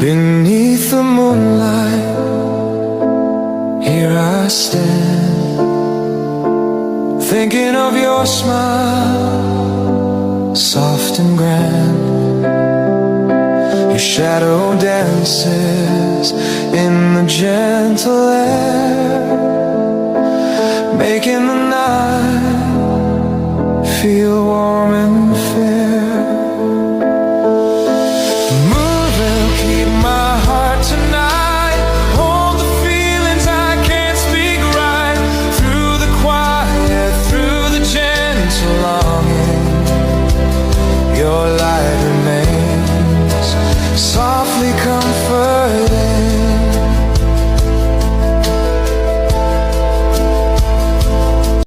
Beneath the moonlight, here I stand, thinking of your smile, soft and grand. Your shadow dances in the gentle air, making the